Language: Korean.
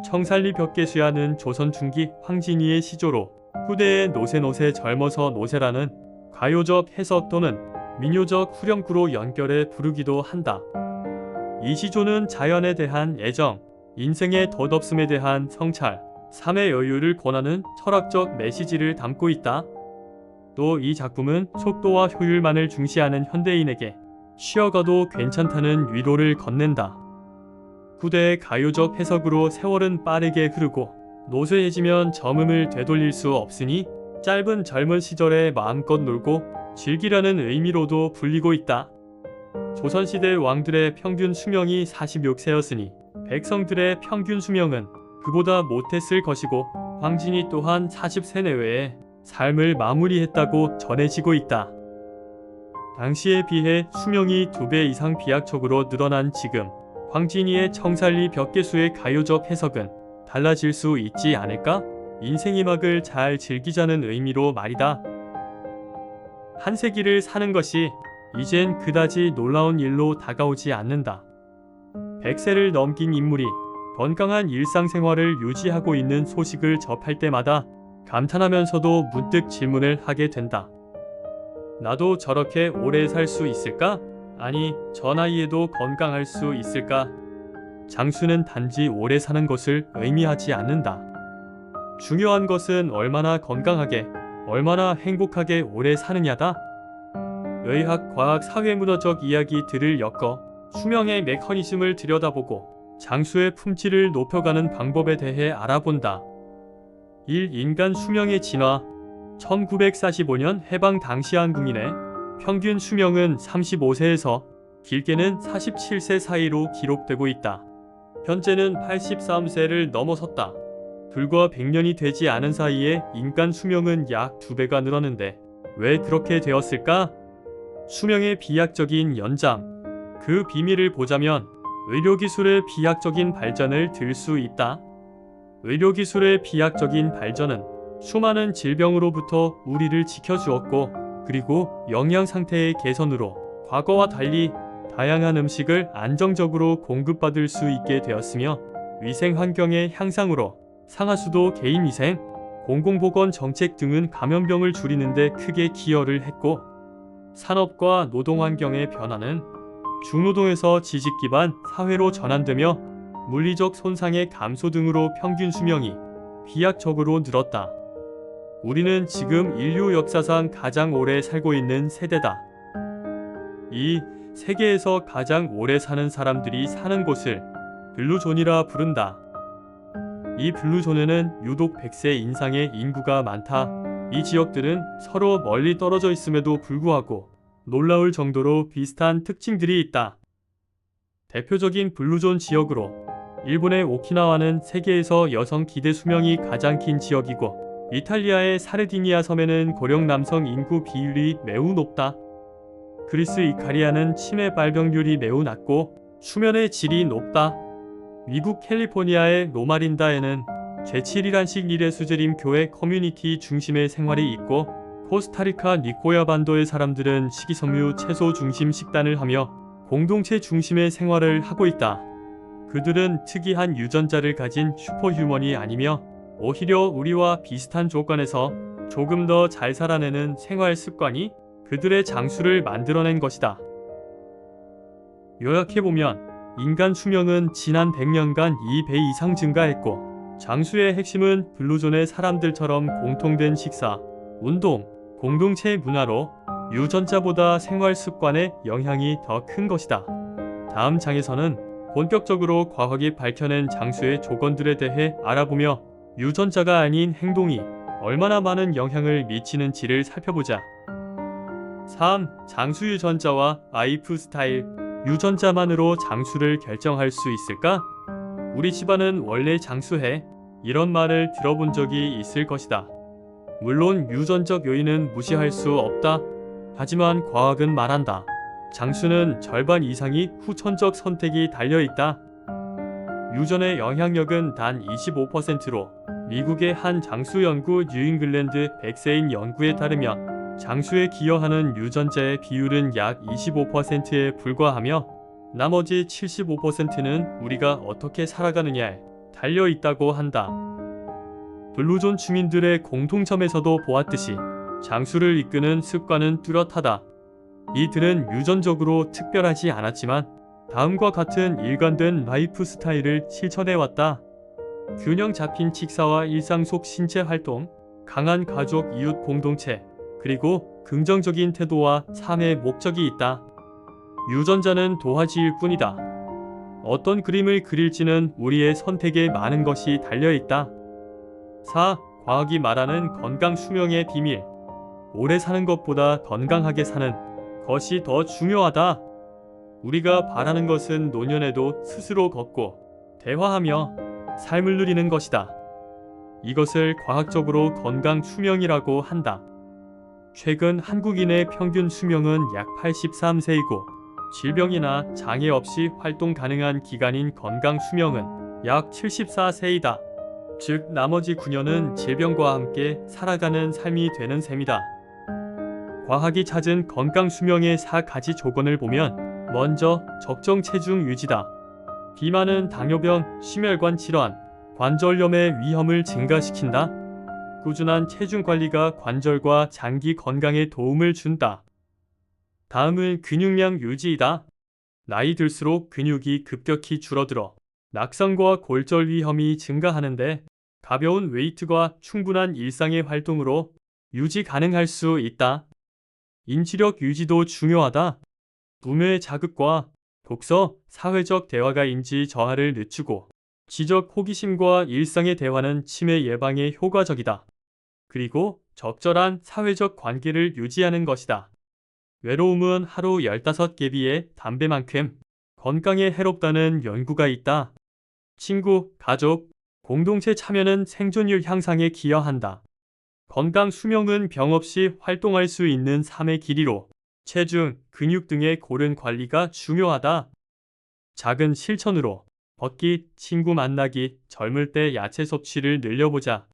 청살리 벽계수야는 조선 중기 황진이의 시조로 후대의 노세노세 젊어서 노세라는 가요적 해석 또는 민요적 후렴구로 연결해 부르기도 한다. 이 시조는 자연에 대한 애정, 인생의 덧없음에 대한 성찰, 삶의 여유를 권하는 철학적 메시지를 담고 있다. 또 이 작품은 속도와 효율만을 중시하는 현대인에게 쉬어가도 괜찮다는 위로를 건넨다. 후대의 가요적 해석으로 세월은 빠르게 흐르고 노쇠해지면 젊음을 되돌릴 수 없으니 짧은 젊은 시절에 마음껏 놀고 즐기라는 의미로도 불리고 있다. 조선시대 왕들의 평균 수명이 46세였으니 백성들의 평균 수명은 그보다 못했을 것이고 황진이 또한 40세 내외에 삶을 마무리했다고 전해지고 있다. 당시에 비해 수명이 2배 이상 비약적으로 늘어난 지금 황진이의 청살리 벽계수의 가요적 해석은 달라질 수 있지 않을까? 인생의 막을 잘 즐기자는 의미로 말이다. 한 세기를 사는 것이 이젠 그다지 놀라운 일로 다가오지 않는다. 100세를 넘긴 인물이 건강한 일상생활을 유지하고 있는 소식을 접할 때마다 감탄하면서도 문득 질문을 하게 된다. 나도 저렇게 오래 살 수 있을까? 아니, 저 나이에도 건강할 수 있을까? 장수는 단지 오래 사는 것을 의미하지 않는다. 중요한 것은 얼마나 건강하게, 얼마나 행복하게 오래 사느냐다. 의학, 과학, 사회문화적 이야기들을 엮어 수명의 메커니즘을 들여다보고 장수의 품질을 높여가는 방법에 대해 알아본다. 1. 인간 수명의 진화. 1945년 해방 당시 한국인의 평균 수명은 35세에서 길게는 47세 사이로 기록되고 있다. 현재는 83세를 넘어섰다. 불과 100년이 되지 않은 사이에 인간 수명은 약 2배가 늘었는데 왜 그렇게 되었을까? 수명의 비약적인 연장. 그 비밀을 보자면 의료기술의 비약적인 발전을 들 수 있다. 의료기술의 비약적인 발전은 수많은 질병으로부터 우리를 지켜주었고 그리고 영양 상태의 개선으로 과거와 달리 다양한 음식을 안정적으로 공급받을 수 있게 되었으며 위생 환경의 향상으로 상하수도 개인위생, 공공보건 정책 등은 감염병을 줄이는 데 크게 기여를 했고 산업과 노동환경의 변화는 중노동에서 지식기반 사회로 전환되며 물리적 손상의 감소 등으로 평균 수명이 비약적으로 늘었다. 우리는 지금 인류 역사상 가장 오래 살고 있는 세대다. 2. 세계에서 가장 오래 사는 사람들이 사는 곳을 블루존이라 부른다. 이 블루존에는 유독 100세 인상의 인구가 많다. 이 지역들은 서로 멀리 떨어져 있음에도 불구하고 놀라울 정도로 비슷한 특징들이 있다. 대표적인 블루존 지역으로 일본의 오키나와는 세계에서 여성 기대 수명이 가장 긴 지역이고 이탈리아의 사르디니아 섬에는 고령 남성 인구 비율이 매우 높다. 그리스 이카리아는 치매 발병률이 매우 낮고 수면의 질이 높다. 미국 캘리포니아의 로마린다에는 제7일 한식 수재림 교회 커뮤니티 중심의 생활이 있고 코스타리카 니코야 반도의 사람들은 식이섬유 채소 중심 식단을 하며 공동체 중심의 생활을 하고 있다. 그들은 특이한 유전자를 가진 슈퍼휴먼이 아니며 오히려 우리와 비슷한 조건에서 조금 더 잘 살아내는 생활 습관이 그들의 장수를 만들어낸 것이다. 요약해보면 인간 수명은 지난 100년간 2배 이상 증가했고 장수의 핵심은 블루존의 사람들처럼 공통된 식사, 운동, 공동체 문화로 유전자보다 생활 습관의 영향이 더 큰 것이다. 다음 장에서는 본격적으로 과학이 밝혀낸 장수의 조건들에 대해 알아보며 유전자가 아닌 행동이 얼마나 많은 영향을 미치는지를 살펴보자. 3. 장수 유전자와 라이프 스타일. 유전자만으로 장수를 결정할 수 있을까? 우리 집안은 원래 장수해. 이런 말을 들어본 적이 있을 것이다. 물론 유전적 요인은 무시할 수 없다. 하지만 과학은 말한다. 장수는 절반 이상이 후천적 선택이 달려있다. 유전의 영향력은 단 25%로 미국의 한 장수 연구 뉴잉글랜드 100세인 연구에 따르면 장수에 기여하는 유전자의 비율은 약 25%에 불과하며 나머지 75%는 우리가 어떻게 살아가느냐에 달려 있다고 한다. 블루존 주민들의 공통점에서도 보았듯이 장수를 이끄는 습관은 뚜렷하다. 이들은 유전적으로 특별하지 않았지만 다음과 같은 일관된 라이프 스타일을 실천해왔다. 균형 잡힌 식사와 일상 속 신체 활동, 강한 가족 이웃 공동체, 그리고 긍정적인 태도와 삶의 목적이 있다. 유전자는 도화지일 뿐이다. 어떤 그림을 그릴지는 우리의 선택에 많은 것이 달려있다. 4. 과학이 말하는 건강 수명의 비밀. 오래 사는 것보다 건강하게 사는 것이 더 중요하다. 우리가 바라는 것은 노년에도 스스로 걷고 대화하며 삶을 누리는 것이다. 이것을 과학적으로 건강 수명이라고 한다. 최근 한국인의 평균 수명은 약 83세이고 질병이나 장애 없이 활동 가능한 기간인 건강 수명은 약 74세이다. 즉 나머지 9년은 질병과 함께 살아가는 삶이 되는 셈이다. 과학이 찾은 건강 수명의 4가지 조건을 보면 먼저 적정 체중 유지다. 비만은 당뇨병, 심혈관 질환, 관절염의 위험을 증가시킨다. 꾸준한 체중 관리가 관절과 장기 건강에 도움을 준다. 다음은 근육량 유지이다. 나이 들수록 근육이 급격히 줄어들어 낙상과 골절 위험이 증가하는데 가벼운 웨이트가 충분한 일상의 활동으로 유지 가능할 수 있다. 인지력 유지도 중요하다. 두뇌 자극과 독서, 사회적 대화가 인지 저하를 늦추고 지적 호기심과 일상의 대화는 치매 예방에 효과적이다. 그리고 적절한 사회적 관계를 유지하는 것이다. 외로움은 하루 15개 비의 담배만큼 건강에 해롭다는 연구가 있다. 친구, 가족, 공동체 참여는 생존율 향상에 기여한다. 건강 수명은 병 없이 활동할 수 있는 삶의 길이로 체중, 근육 등의 고른 관리가 중요하다. 작은 실천으로 걷기, 친구 만나기, 젊을 때 야채 섭취를 늘려보자.